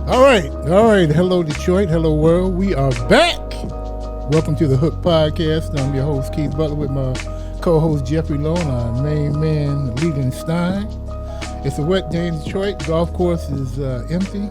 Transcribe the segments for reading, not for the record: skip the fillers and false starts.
All right. Hello, Detroit. Hello, world. We are back. Welcome to the Hook Podcast. I'm your host, Keith Butler, with my co-host, Jeffrey Lowe, and our main man, Leland Stein. It's a wet day in Detroit. Golf course is empty,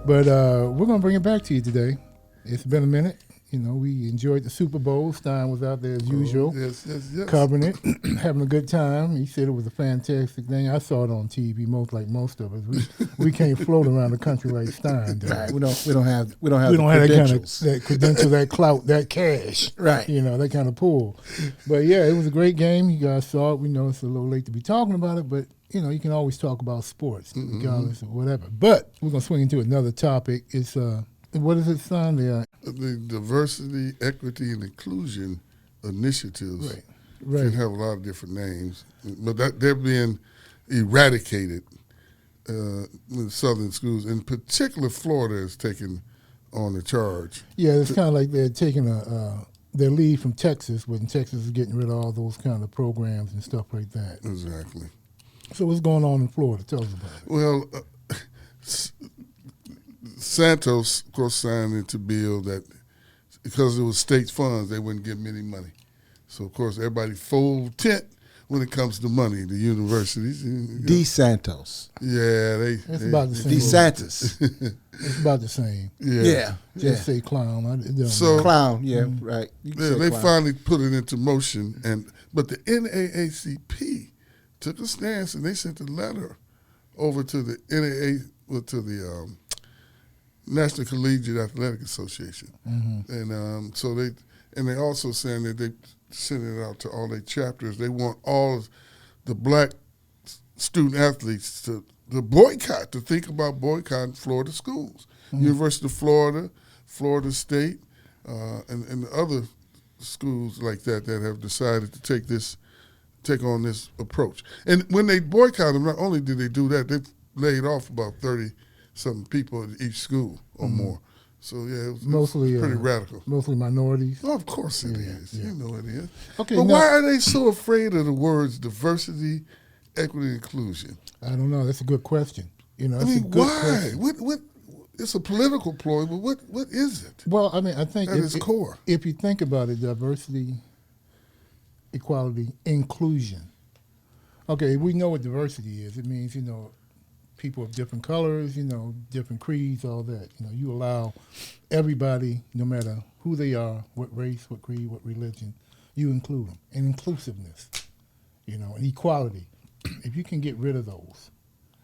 but we're going to bring it back to you today. It's been a minute. You know, we enjoyed the Super Bowl. Stein was out there as usual, yes. covering it, having a good time. He said it was a fantastic thing. I saw it on TV, most of us. We can't float around the country like Stein does. Right. We don't have We don't have credentials. that credential, that clout, that cash. Right. You know, that kind of pull. But yeah, it was a great game. You guys saw it. We know it's a little late to be talking about it, but you know, you can always talk about sports, regardless of whatever. But we're gonna swing into another topic. It's what is it, son? The diversity, equity, and inclusion initiatives Right. can have a lot of different names, but they're being eradicated in southern schools. In particular, Florida is taking on the charge. Yeah, it's kind of like they're taking their lead from Texas, when Texas is getting rid of all those kind of programs and stuff like that. Exactly. So what's going on in Florida? Tell us about it. Well, Santos, of course, signed into bill that because it was state funds, they wouldn't give them any money. So, of course, everybody full tent when it comes to money. The universities. DeSantos. Yeah, It's about the same. DeSantis. It's about the same. Yeah. Just say clown. It doesn't So- matter. Clown, yeah, right. You can Yeah, say they clown. finally put it into motion, but the NAACP took a stance and they sent a letter over to the to the National Collegiate Athletic Association, and so they also saying that they sent it out to all their chapters. They want all the black student athletes to boycott, to think about boycotting Florida schools, University of Florida, Florida State, and the other schools like that have decided to take on this approach. And when they boycott them, not only did they do that, they laid off about 30-something people at each school or more. So, yeah, it was Mostly pretty radical. Mostly minorities. Well, of course it Yeah, is. yeah. You know it is. Okay, but now- why are they so afraid of the words diversity, equity, and inclusion? I don't know. That's a good question. You know, I that's a mean, good why? question. What? It's a political ploy, but what is it? Well, I mean, I think At its core. if you think about it, diversity, equality, inclusion. Okay, we know what diversity is. It means, you know, people of different colors, you know, different creeds, all that. You know, you allow everybody, no matter who they are, what race, what creed, what religion, you include them. And inclusiveness, you know, and equality. If you can get rid of those,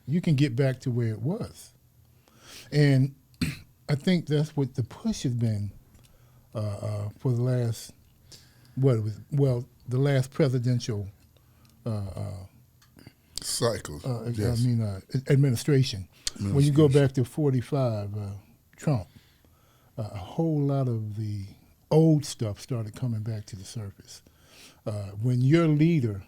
you can get back to where it was. And I think that's what the push has been for the last, the last presidential Cycle. Yes. administration. When you go back to 45, Trump, a whole lot of the old stuff started coming back to the surface. When your leader,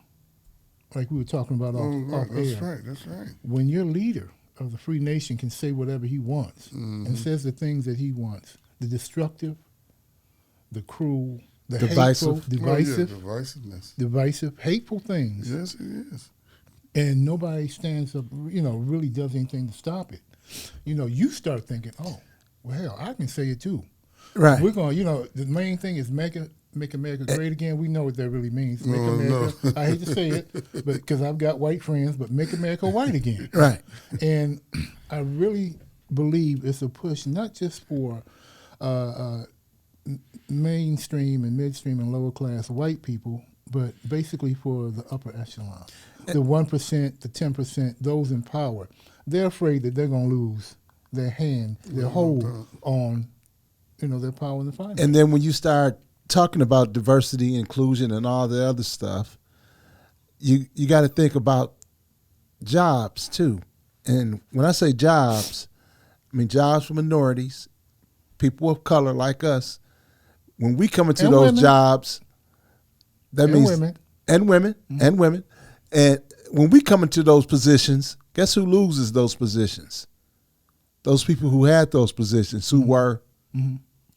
like we were talking about off air, That's right. when your leader of the free nation can say whatever he wants and says the things that he wants, the destructive, the cruel, the Divisive. hateful, Divisiveness. divisive, hateful things, Yes, it is. and nobody stands up, you know, really does anything to stop it. You know, you start thinking, oh, well, hell, I can say it too. Right. We're going, you know, the main thing is make America great again. We know what that really means. Make No, America, no. I hate to say it, but because I've got white friends, but make America white again. Right. And I really believe it's a push not just for mainstream and midstream and lower class white people, but basically for the upper echelon. The 1%, the 10%, those in power. They're afraid that they're going to lose their hand, their hold on, you know, their power in the finance. And then when you start talking about diversity, inclusion, and all the other stuff, you got to think about jobs too. And when I say jobs, I mean jobs for minorities, people of color like us. When we come into And those women. jobs, that And means women. and women and women. And when we come into those positions, guess who loses those positions? Those people who had those positions, who were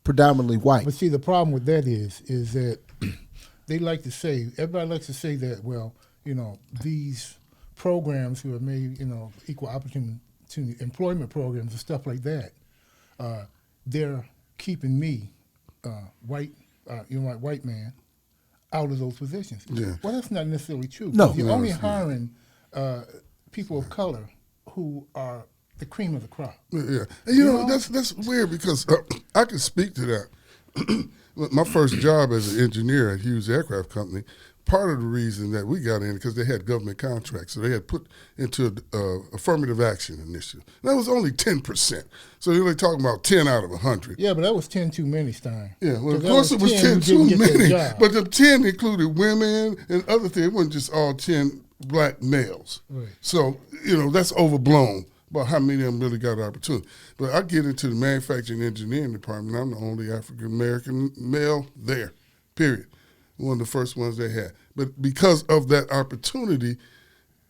predominantly white. But see, the problem with that is that they like to say, everybody likes to say that, well, you know, these programs who have made, you know, equal opportunity to employment programs and stuff like that, they're keeping me, white man, out of those positions. Yeah. Well, that's not necessarily true. No. You're No, only it's not. hiring people of color who are the cream of the crop. Yeah, and that's weird because I can speak to that. My first job as an engineer at Hughes Aircraft Company, part of the reason that we got in because they had government contracts, so they had put into affirmative action initiative. That was only 10%, so you're only talking about 10 out of 100. Yeah, but that was 10 too many, Stein. Yeah, well, of 'Cause that course it was 10 who too didn't get that many, job. but the 10 included women and other things. It wasn't just all 10 black males. Right. So, that's overblown about how many of them really got opportunity. But I get into the manufacturing engineering department. I'm the only African-American male there, period. One of the first ones they had. But because of that opportunity,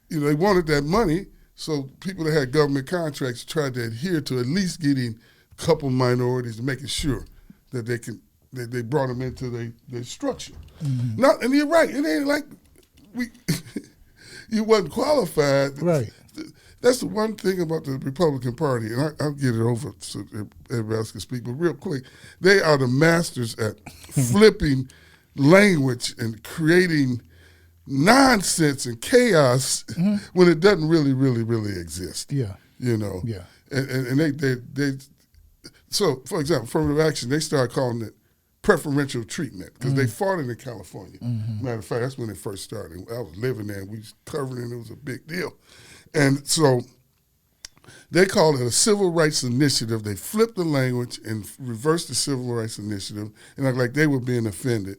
they wanted that money, so people that had government contracts tried to adhere to at least getting a couple minorities and making sure that they brought them into their structure. Mm-hmm. And you're right. It ain't like you wasn't qualified. Right. That's the one thing about the Republican Party, and I'll get it over so everybody else can speak, but real quick, they are the masters at flipping language and creating nonsense and chaos when it doesn't really, really, really exist. Yeah. Yeah. And they so, for example, affirmative action, they started calling it preferential treatment because they fought it in California. Matter of fact, that's when it first started. I was living there, and we was covering it. It was a big deal. And so they called it a civil rights initiative. They flipped the language and reversed the civil rights initiative, and act like they were being offended.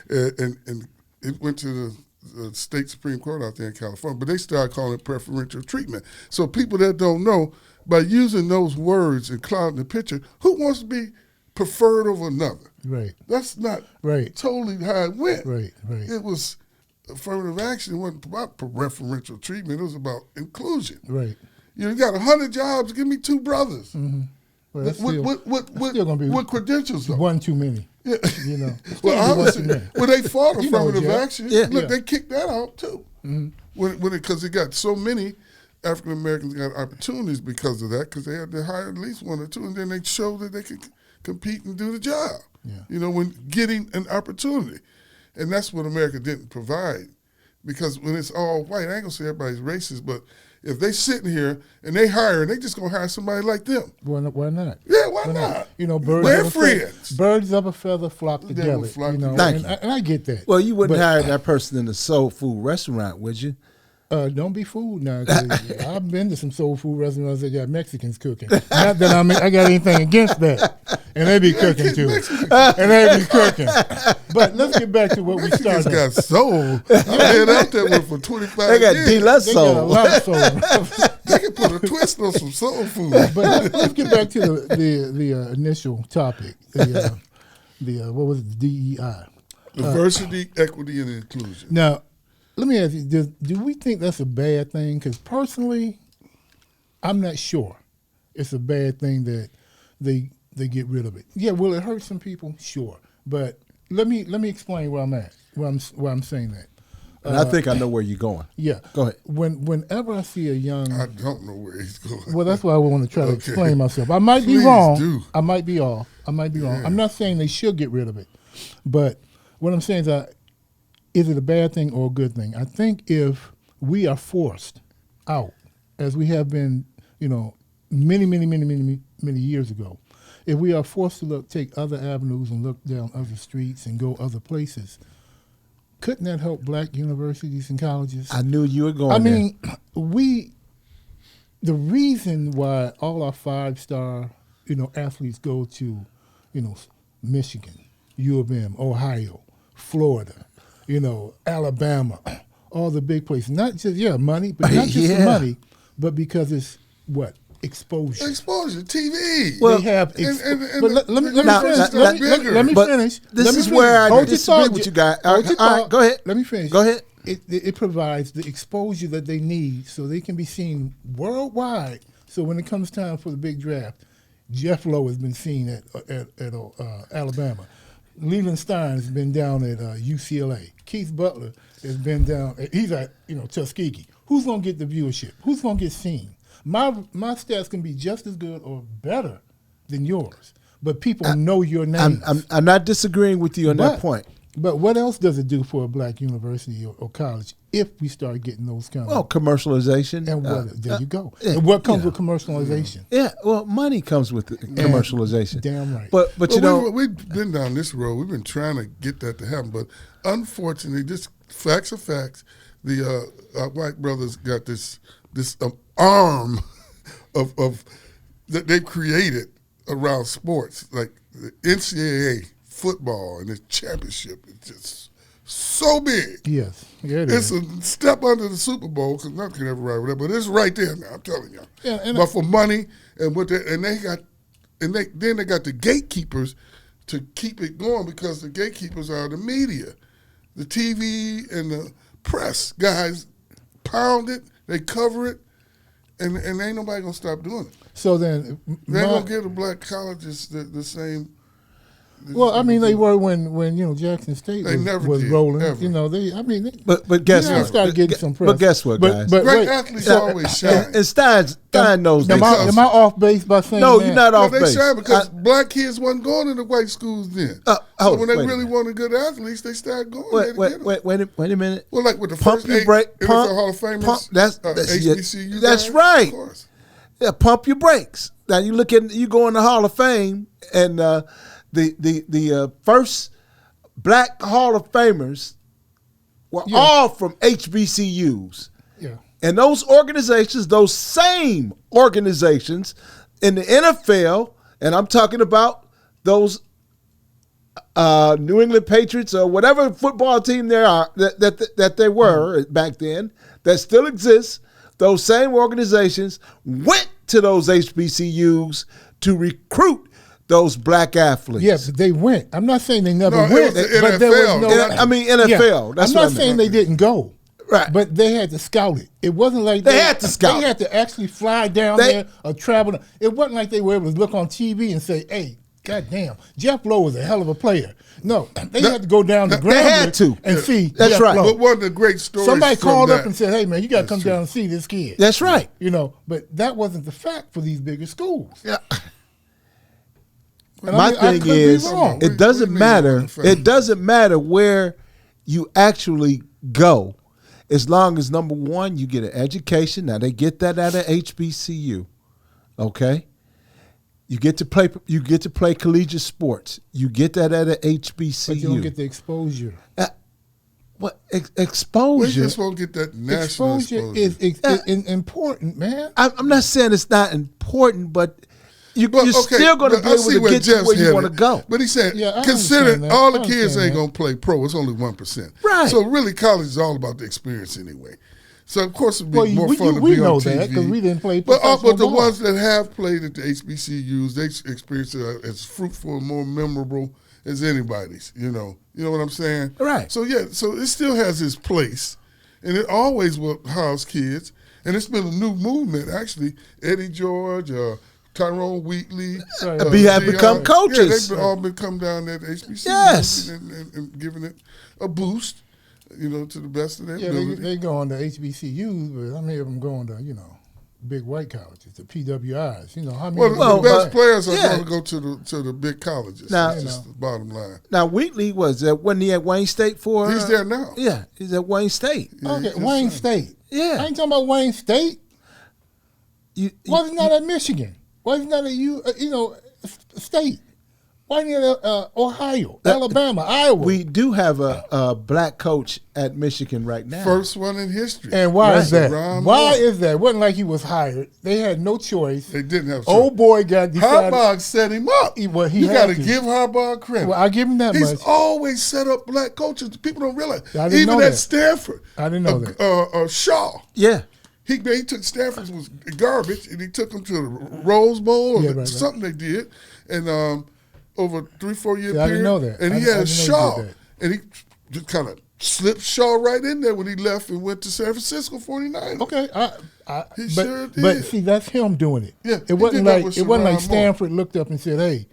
and it went to the state Supreme Court out there in California, but they started calling it preferential treatment. So people that don't know, by using those words and clouding the picture, who wants to be preferred over another? Right. That's not Right. totally how it went. Right. It was affirmative action. It wasn't about preferential treatment. It was about inclusion. Right. You got 100 jobs. Give me 2 brothers. Mm-hmm. Well, that's With still gonna be credentials, though. one too many. Yeah. It's Well, gonna be one obviously, too many. when they fought You know, affirmative Jeff. action, Yeah. look, Yeah. they kicked that out too. Because it got so many African Americans got opportunities because of that, because they had to hire at least 1 or 2, and then they showed that they could compete and do the job. Yeah. When getting an opportunity, and that's what America didn't provide. Because when it's all white, I ain't gonna say everybody's racist, but if they sitting here and they hire, they just gonna hire somebody like them. Why not? Yeah, why not? Birds We're of a feather- friends. Birds of a feather flock They together. will flock And together. I get that. Well, you wouldn't But- hire that person in a soul food restaurant, would you? Don't be fooled now. 'Cause I've been to some soul food restaurants that got Mexicans cooking. Not that I got anything against that, and they be cooking too, and they be cooking. But let's get back to what we Mexicans started. got soul. I've been out there with for 25 They got years. D-less They got a soul. lot of soul. They can put a twist on some soul food. But let's get back to the initial topic. What was it, DEI? Diversity, equity, and inclusion. Now, let me ask you: do we think that's a bad thing? Because personally, I'm not sure it's a bad thing that they get rid of it. Yeah, will it hurt some people? Sure, but let me explain where I'm at. Why I'm saying that. And I think I know where you're going. Yeah. Go ahead. Whenever I see a young, I don't know where he's going. well, that's why I want to try to Okay. explain myself. I might be Please wrong. do. I might be off. I might be wrong. Yeah. I'm not saying they should get rid of it, but what I'm saying is that is it a bad thing or a good thing? I think if we are forced out, as we have been, many years ago, if we are forced to take other avenues and look down other streets and go other places, couldn't that help black universities and colleges? I knew you were going I there. mean, the reason why all our 5-star, athletes go to, Michigan, U of M, Ohio, Florida, Alabama, all the big places. Not just money, but not just the Yeah. money, but because it's what exposure. Exposure, TV. Well, They have, but let me Now, finish. now, Let me but finish. this Let me is finish. where I Hold your disagree thought, with J- you guys. hold your All right, thought. go ahead. Let me finish. Go ahead. It provides the exposure that they need so they can be seen worldwide. So when it comes time for the big draft, Jeff Lowe has been seen at Alabama. Leland Stein has been down at UCLA. Keith Butler has been down. He's at Tuskegee. Who's gonna get the viewership? Who's gonna get seen? My stats can be just as good or better than yours, but people know your name. I'm not disagreeing with you on that point. But what else does it do for a black university or college if we start getting those kind Well, of commercialization. and there you go. yeah, And what comes yeah. with commercialization? Yeah, well, money comes with the commercialization. Damn right. But you know, we've been down this road. We've been trying to get that to happen, but unfortunately, just facts are facts. The our white brothers got this arm of that they've created around sports, like the NCAA football and the championship is just so big. Yes, yeah, it It's is. a step under the Super Bowl because nothing can ever ride with that, but it's right there now. I'm telling you. Yeah, and but for money and they got the gatekeepers to keep it going because the gatekeepers are the media, the TV and the press guys pound it, they cover it, and ain't nobody gonna stop doing it. So then, They ain't gonna give the black colleges the same. well, I mean, they were when Jackson State They never was did, rolling. ever. but guess they what? started getting some press. But guess what, guys? But Great wait, athletes so- always shine. And Stein knows am, this. I, am I off base by saying No, that? you're not No, off they base. shine because black kids wasn't going to the white schools then. Oh, so when they wait a really minute. wanted good athletes, they started going there to get them. Wait a minute. Well, like with the Pump first your 8 brake- NFL pump- Hall of Famers, pump- that's- HBCU that's guys, right. Of course. Yeah, pump your brakes. Now you go in the Hall of Fame, and the first black Hall of Famers were Yeah. all from HBCUs. Yeah. And those organizations, those same organizations in the NFL, and I'm talking about those New England Patriots or whatever football team there are that they were back then, that still exists. Those same organizations went to those HBCUs to recruit those black athletes. Yeah, but they went. I'm not saying they never No, it went, was the but there NFL. was no. I mean, NFL. That's I'm what not I mean. saying they didn't go. Right. But they had to scout it. It wasn't like They had to scout They had to actually fly down there or travel. It wasn't like they were able to look on TV and say, "Hey, goddamn, Jeff Lowe was a hell of a player." No, they had to go down to They had ground to. and see. That's Jeff right. Lowe. But one of the great stories Somebody from called that, up and said, "Hey, man, you got to come down and see this kid." That's right. But that wasn't the fact for these bigger schools. Yeah. And My I thing could be is, wrong. it doesn't What do you mean matter. wrong, fam? It doesn't matter where you actually go, as long as number one, you get an education. Now they get that at a HBCU, okay. You get to play collegiate sports. You get that at a HBCU. But you don't get the exposure. What we exposure? just won't get that national Exposure exposure. is important, man. I'm not saying it's not important, but you're But, still going to but be I able see to where get to Jeff's where you headed. want to go. But he said, Yeah, I consider understand that. all the I kids understand ain't that. going to play pro. It's only 1%. Right. So really, college is all about the experience anyway. So of course it'd be Well, more we- fun to we be know on TV. that 'cause we didn't play But professional the ball. ones that have played at the HBCUs, they experience it as fruitful and more memorable as anybody's. You know what I'm saying? Right. So yeah, so it still has its place, and it always will house kids. And it's been a new movement actually. Eddie George, Tyrone Wheatley, Right. Be have Deion. become coaches. Yeah, they've all been come down there to HBCUs Yes. and giving it a boost, to the best of their Yeah, ability. they go on to HBCUs, but how many of them going to, big white colleges, the PWIs? How many? Well, the best players are yeah. going to go to the big colleges. Now- That's just the bottom line. Now Wheatley wasn't he at Wayne State for? He's there now. Yeah, he's at Wayne State. Okay, yes, Wayne sir. State. Yeah. I ain't talking about Wayne State. Why is he not at Michigan? Why is he not at State? Why is he at Ohio, Alabama, Iowa? We do have a black coach at Michigan right now. First one in history. and why is that? Ron Why Moore. is that? It wasn't like he was hired. They had no choice. They didn't have. Old boy got decided. Harbaugh set him up. He you had got to to. give Harbaugh credit. Well, I give him that He's much. always set up black coaches. People don't realize. I didn't Even know at that. Stanford. I didn't know that. Shaw. Yeah. He took Stanford was garbage, and he took them to the Rose Bowl or Yeah, right. something they did, and over a 3-4 year See, I period. didn't know that. And I he didn't had know he Shaw, did that. and he just kind of slipped Shaw right in there when he left and went to San Francisco 49ers. Okay, He but, sure did. But see, that's him doing it. Yeah, it he wasn't did that like with it wasn't like Sherrod Moore. Stanford looked up and said, "Hey,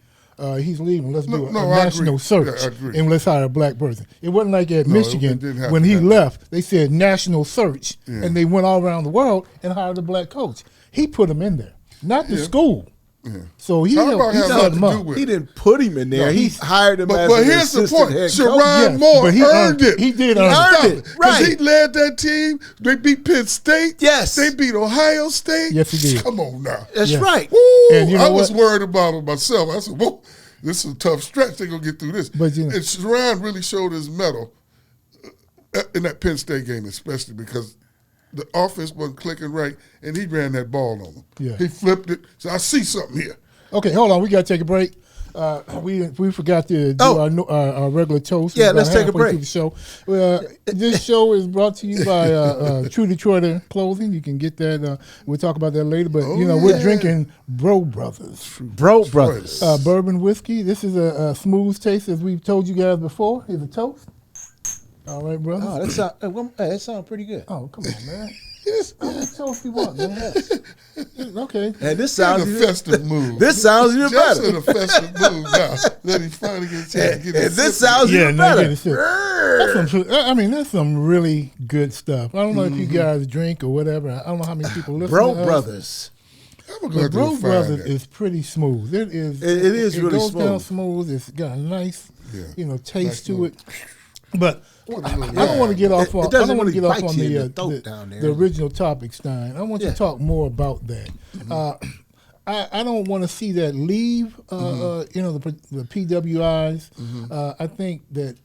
he's leaving. Let's do a I national agree. search Yeah, I agree. and let's hire a black person." It wasn't like at No, it Michigan didn't happen when he that way. left. They said national search, Yeah. and they went all around the world and hired a black coach. He put them in there, not the Yeah. school. Yeah. So he Harbaugh he has set nothing them to do up. with He it. didn't put him in there. No, he he's- hired him But as an here's the assistant point: head Sharon coach. Yes, Moore but he earned it. He did He earn earned it. it. Because he Right. led that team. They beat Penn State. Yes. They beat Ohio State. Yes, he did. Come on now. That's Yeah. right. Woo, And you know I was what? worried about it myself. I said, whoa, this is a tough stretch. They're going to get through this. But, you know- And Sharon really showed his mettle in that Penn State game, especially because the offense wasn't clicking right, and he ran that ball on them. Yeah. He flipped it. So I see something here. Okay, hold on. We got to take a break. We forgot to do Oh. our regular toast. Yeah, We're about let's take a halfway break. through the show. This show is brought to you by True Detroiter Clothing. You can get that. We'll talk about that later. But, we're yeah. drinking Bro Brothers. Bro Brothers. Bourbon whiskey. This is a smooth taste, as we've told you guys before. Here's a toast. All right, brother. Oh, that sounds pretty good. Oh, come on, man. How much toast you want, man? Okay. And this In sounds a even, festive mood. this sounds even Just better. in a festive mood now that he finally gets a chance to get And his this sip. sounds Yeah, even no, better. get it, sir. That's some really good stuff. I don't know if you guys drink or whatever. I don't know how many people listen Bro to us. Brothers. I'm But going to Bro find Brothers that. is pretty smooth. It is. It is really goes down smooth. smooth. It's got a nice, Yeah. taste Nice to little- it. But What a I little don't want to get off It on. I doesn't don't want to really get off bite on you in the the throat down there. the original topic, Stein. I want you Yeah. to talk more about that. I don't want to see that leave. The PWIs. I think that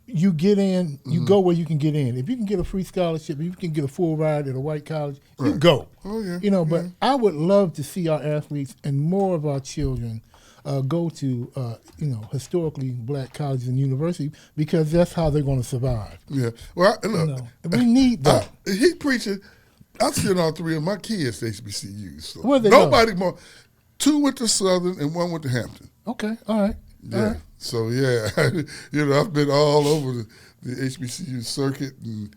you get in, you go where you can get in. If you can get a free scholarship, if you can get a full ride at a white college, you Right. go. Oh, yeah. But I would love to see our athletes and more of our children go to, historically black colleges and universities because that's how they're going to survive. Yeah. Well, look, We need that. he preaching. I sent all three of my kids to HBCUs. So Where'd they nobody more. 2 went to Southern and 1 went to Hampton. Okay, all right. All Yeah. right. So yeah, I've been all over the HBCU circuit and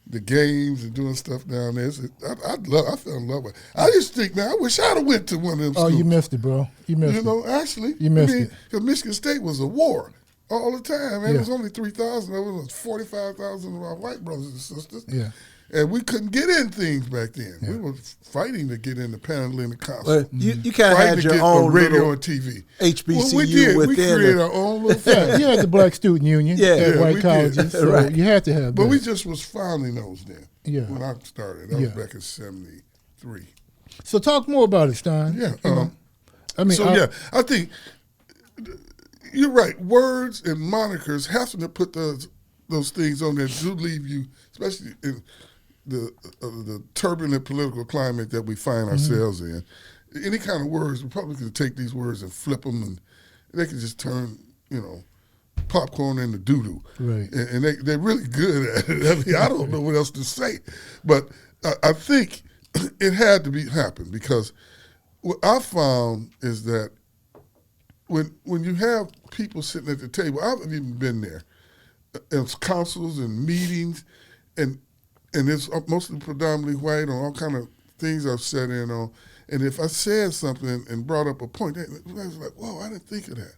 the games and doing stuff down there. So I fell in love with it. I just think, man, I wish I'd have went to one of them Oh, schools. you missed it, bro. You missed it. Actually, You missed it. because Michigan State was a war all the time, man. Yeah. It was only 3,000. There was 45,000 of our white brothers and sisters. Yeah. And we couldn't get in things back then. We were fighting to get in the Panhellenic Council. Well, you kind of Fighting had to your get own on radio little and TV. HBCU Well, we did. We within created the- our own little Yeah, family. you had the Black Student Union Yeah. at Yeah, white we did. colleges, so Right. you had to have But that. we just was founding those then. Yeah. When I started. That was Yeah. back in 73. So talk more about it, Stein. Yeah. You know, I mean, I think you're right. Words and monikers have to put those things on there do leave you, especially in the turbulent political climate that we find ourselves in. Any kind of words, Republicans take these words and flip them, and they can just turn, popcorn into doo-doo. Right. And they're really good at it. I mean, I don't know what else to say. But I think it had to happen because what I found is that when you have people sitting at the table, I've even been there, in councils and meetings, and it's mostly predominantly white on all kind of things I've sat in on. And if I said something and brought up a point, they was like, whoa, I didn't think of that.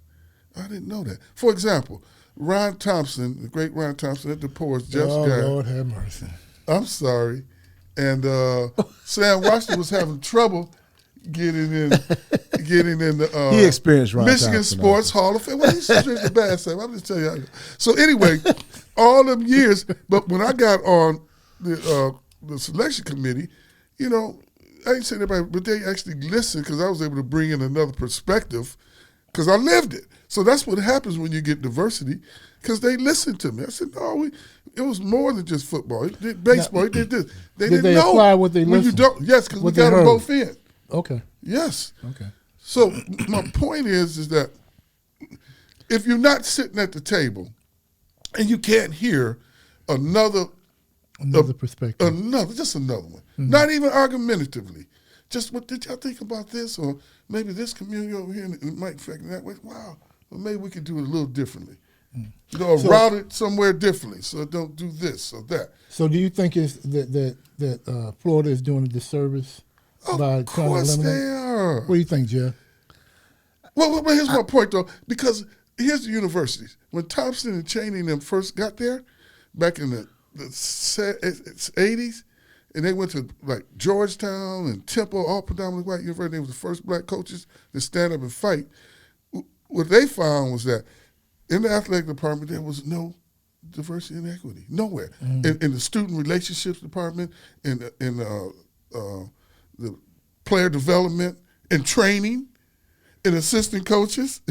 I didn't know that. For example, Ron Thompson, the great Ron Thompson at the Ports, Jeff's oh, guy. Lord have mercy. I'm sorry. And Sam Washington was having trouble getting in the He experienced Ron Michigan Thompson Sports Hall of Fame. Well, he's such a bad Sam. I'm just telling you. So anyway, all them years, but when I got on the selection committee, I ain't saying everybody, but they actually listened because I was able to bring in another perspective because I lived it. So that's what happens when you get diversity because they listened to me. I said, no, it was more than just football. He did baseball. He did this. They Did didn't they know. apply what they when you listened? don't, yes, because we What they got them heard? both in. Okay. Yes. Okay. So my point is that if you're not sitting at the table and you can't hear another perspective. just another one, not even argumentatively, just what did y'all think about this, or maybe this community over here and it might affect it that way. Wow, well maybe we could do it a little differently, or So- route it somewhere differently, so don't do this or that. So do you think it's that Florida is doing a disservice by Of trying to course eliminate? they are. What do you think, Jeff? Well, here's my point, though, because here's the universities. When Thompson and Cheney and them first got there, back in the 80s, and they went to like Georgetown and Temple, all predominantly white universities. They were the first black coaches to stand up and fight. What they found was that in the athletic department there was no diversity and equity nowhere. In the student relationships department, in the player development and training, in assistant coaches,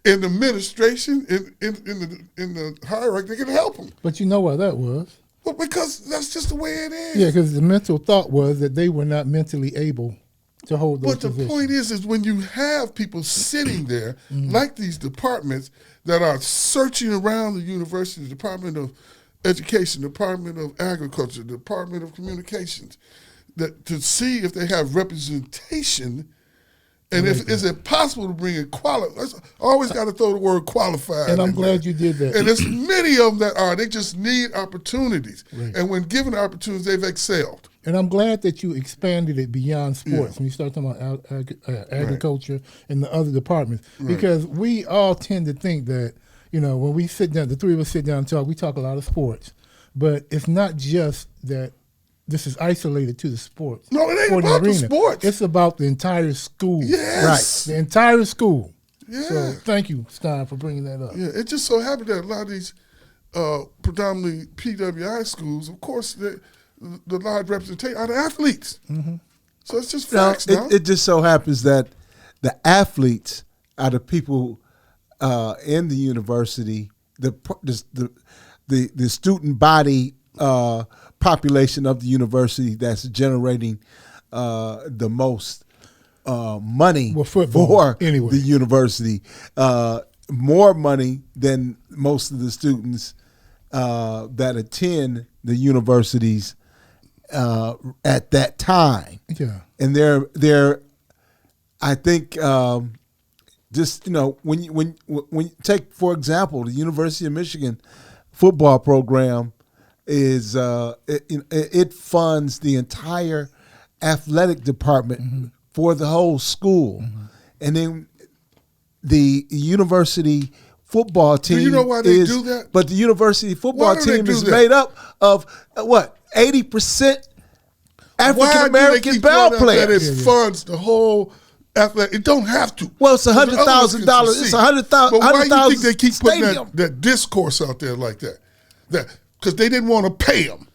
in administration, in the hierarchy, they could help them. But you know why that was? Well, because that's just the way it is. Yeah, because the mental thought was that they were not mentally able to hold those But the positions. point is when you have people sitting there, like these departments that are searching around the university, the Department of Education, Department of Agriculture, Department of Communications, that to see if they have representation. And is it possible to bring equality? I always got to throw the word qualified. And I'm in glad there. you did that. And there's many of them that are. They just need opportunities. Right. And when given opportunities, they've excelled. And I'm glad that you expanded it beyond sports when you start talking about agriculture and the other departments. Because we all tend to think that, when we sit down, the three of us sit down and talk, we talk a lot of sports. But it's not just that this is isolated to the sports. No, it ain't sporting about the arena. sports. It's about the entire school. Yes. Right. The entire school. Yeah. So thank you, Stein, for bringing that up. Yeah, it just so happened that a lot of these predominantly PWI schools, of course, the large representation are the athletes. So it's just facts now. It just so happens that the athletes are the people in the university, the student body population of the university that's generating the most money Well, football, for anyway. the university, more money than most of the students that attend the universities at that time. Yeah. And they're I think just when you take, for example, the University of Michigan football program is it funds the entire athletic department for the whole school, and then the university football team. Do you know why they do that? But the university football Why do they team do is that? made up of 80% African American ball That players. it funds the whole athletic. It don't have to. Well, it's $100,000. It's But why do you think they keep putting stadium. that discourse out there like that? Because they didn't want to pay them.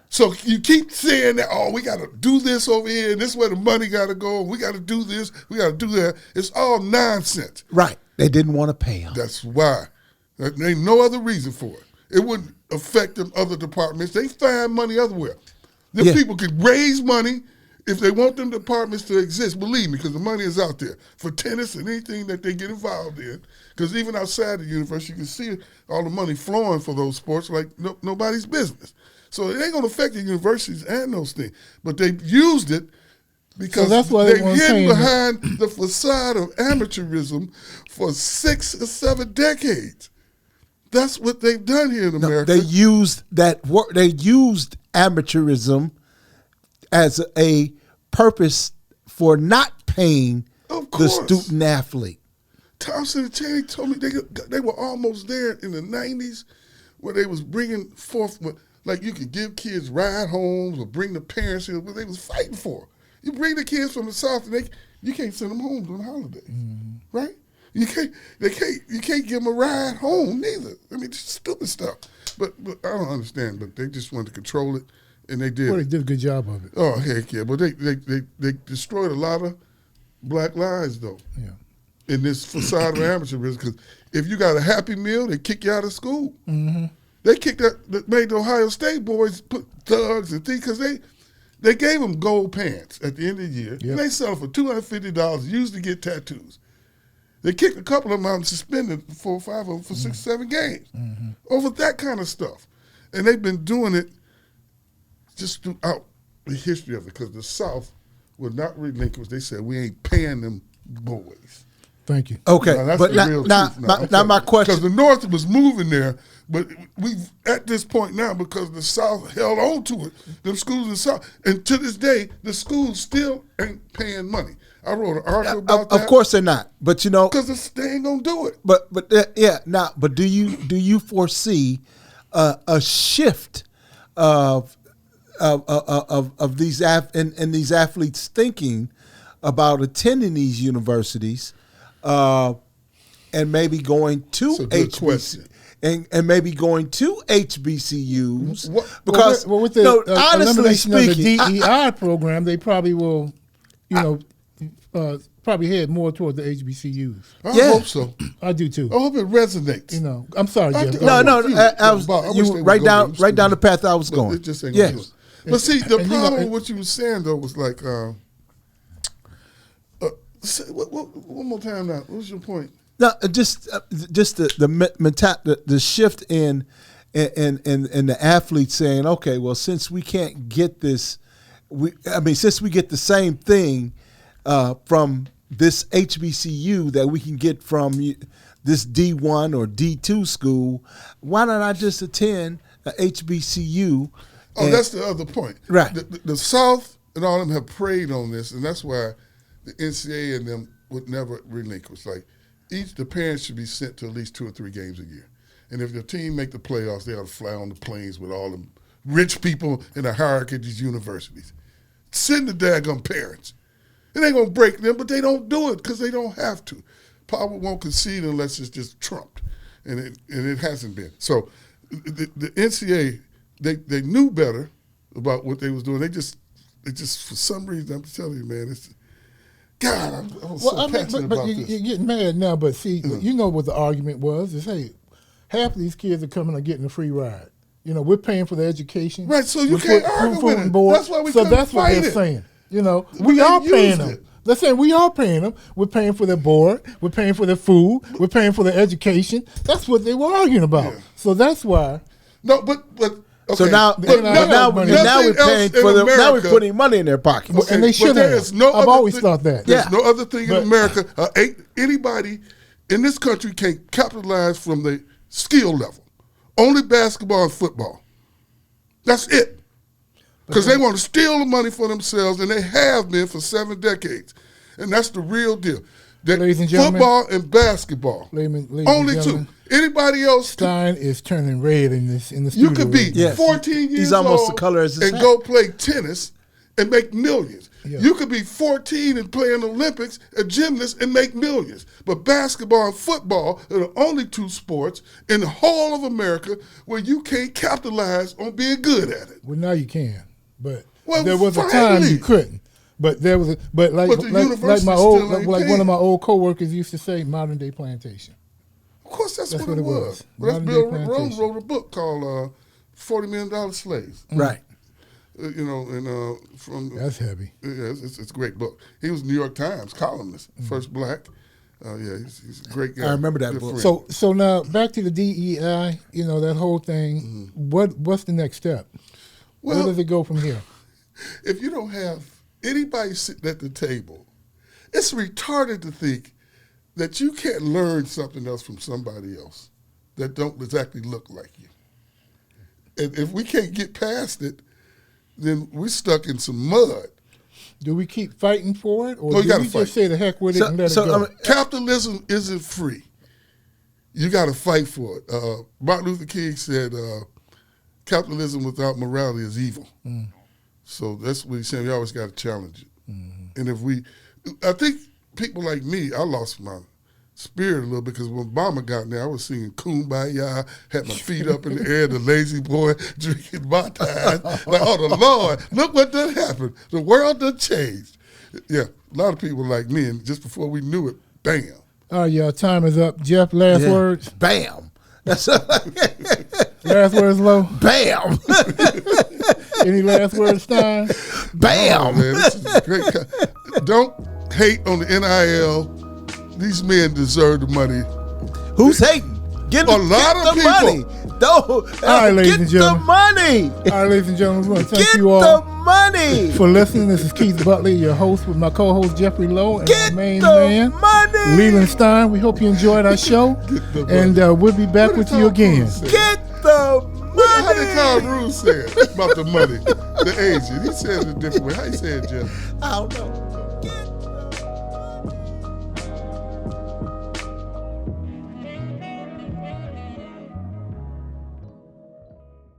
So you keep saying that, we got to do this over here, and this is where the money got to go, and we got to do this, we got to do that. It's all nonsense. Right. They didn't want to pay them. That's why. There ain't no other reason for it. It wouldn't affect them other departments. They find money everywhere. The people could raise money if they want them departments to exist, believe me, because the money is out there for tennis and anything that they get involved in. Because even outside the university, you can see all the money flowing for those sports like nobody's business. So it ain't going to affect the universities and those things. But they've used it because that's why they've weren't hidden paying behind the facade of amateurism for 6 or 7 decades. That's what they've done here in America. They used that work. They used amateurism as a purpose for not paying Of the course. student athlete. Thompson and Cheney told me they were almost there in the 90s where they was bringing forth, like you could give kids ride homes or bring the parents in, what they was fighting for. You bring the kids from the South and you can't send them home during the holidays, right? You can't give them a ride home neither. I mean, just stupid stuff. But I don't understand, but they just wanted to control it, and they did. Well, they did a good job of it. Oh, heck yeah. But they destroyed a lot of black lives, though. Yeah. In this facade of amateurism, because if you got a Happy Meal, they kick you out of school. They made the Ohio State boys put thugs and things because they gave them gold pants at the end of the year. Yep. And they sell for $250, used to get tattoos. They kicked a couple of them out and suspended 4 or 5 of them for 6 or 7 games over that kind of stuff. And they've been doing it just throughout the history of it because the South would not relinquish. They said, we ain't paying them boys. Thank you. Okay, Now, that's but the real truth now my question. Because the North was moving there, but we've at this point now because the South held on to it. Them schools in the South, and to this day, the schools still ain't paying money. I wrote an article about that. Of course they're not, but because they ain't gonna do it. But But do you foresee a shift of of these and these athletes thinking about attending these universities, and maybe going to That's a good HBC question. and maybe going to HBCUs because with the honestly elimination of the speaking, DEI program, they probably will, probably head more toward the HBCUs. I Yeah. hope so. I do too. I hope it resonates. I'm sorry, I Jeff. think- Go no, ahead. no, I was I wish you they would right go down to right down the path I was But going. it just ain't gonna do Yes. it. But see, the and you know, problem with and- what you were saying though was like, one more time now. What was your point? No, just the shift in the athletes saying, okay, well, since we can't get this, since we get the same thing from this HBCU that we can get from this D1 or D2 school, why don't I just attend a HBCU? Oh, that's the other point. Right. The South and all of them have preyed on this, and that's why the NCAA and them would never relinquish. Like, the parents should be sent to at least 2 or 3 games a year. And if your team make the playoffs, they ought to fly on the planes with all them rich people in the hierarchy of these universities. Send the daggum parents. It ain't going to break them, but they don't do it because they don't have to. Power won't concede unless it's just trumped, and it hasn't been. So the NCAA, they knew better about what they was doing. They just for some reason, I'm telling you, man, it's God. I'm so passionate but about you're this. getting mad now. But see, you know what the argument was? Is hey, half of these kids are coming and getting a free ride. We're paying for their education. Right, so you We can't put argue food with and it. board. That's why we So couldn't that's what fight they're it. saying. We They are paying used them. it. They're saying we are paying them. We're paying for their board. We're paying for their food. We're paying for their education. That's what they were arguing about. Yeah. So that's why. No, but okay. So now, But now we're paying for them. Now we're putting money in their pockets. And they should there have. is no I've other always thing- thought that. There's Yeah. no other thing in But- America. Anybody in this country can capitalize from the skill level. Only basketball and football. That's it. Because they want to steal the money for themselves, and they have been for 7 decades. And that's the real deal. That Ladies and gentlemen. football and basketball. Ladies and Only gentlemen. 2. Anybody else, Stein is turning red in the studio. you could be right now. Yes. 14 years He's almost old the color as his and hat. go play tennis and make millions. Yeah. You could be 14 and play in the Olympics, a gymnast, and make millions. But basketball and football are the only 2 sports in the whole of America where you can't capitalize on being good at it. Well, now you can, but Well, there was a time finally. you couldn't. But there was But the like university my still ain't one of paying. my old coworkers used to say, modern day plantation. Of course, that's what what it it was. was. Well, that's Modern-day Bill Rome plantation. wrote a book called $40 Million Slaves. Right. From That's heavy. Yeah, it's a great book. He was New York Times columnist, first black. He's a great guy. I remember that Good book. friend. So now back to the DEI. That whole thing. What's the next step? Where Well- does it go from here? If you don't have anybody sitting at the table, it's retarded to think that you can't learn something else from somebody else that don't exactly look like you. And if we can't get past it, then we're stuck in some mud. Do we keep fighting for it, or No, you do gotta we fight. just say the heck with it and let it go? Capitalism isn't free. You got to fight for it. Martin Luther King said, capitalism without morality is evil. So that's what he's saying. We always got to challenge it. And I think people like me, I lost my spirit a little because when Obama got in there, I was singing Kumbaya, had my feet up in the air, the lazy boy drinking my time. Like, oh, the Lord, look what done happened. The world done changed. Yeah, a lot of people like me, and just before we knew it, bam. All right, y'all. Time is up. Jeff, last Yeah. words. Bam. That's Last words, Low. bam. Any last words, Stein? Oh, Bam. man, this is a great. Don't hate on the NIL. These men deserve the money. Who's hating? Get A lot get of the people. money. Don't, right, ladies get and the gentlemen. money. All right, ladies and gentlemen, we want to thank Get you all the money. for listening. This is Keith Butler, your host, with my co-host Jeffrey Lowe and Get our main the man, money. Leland Stein. We hope you enjoyed our show, the and we'll be back What with did you Tom again. Cruise say? Get the How did Carl money. Ruse say it about the money? The agent. He said it a different way. How you say it, Jeff? I don't know.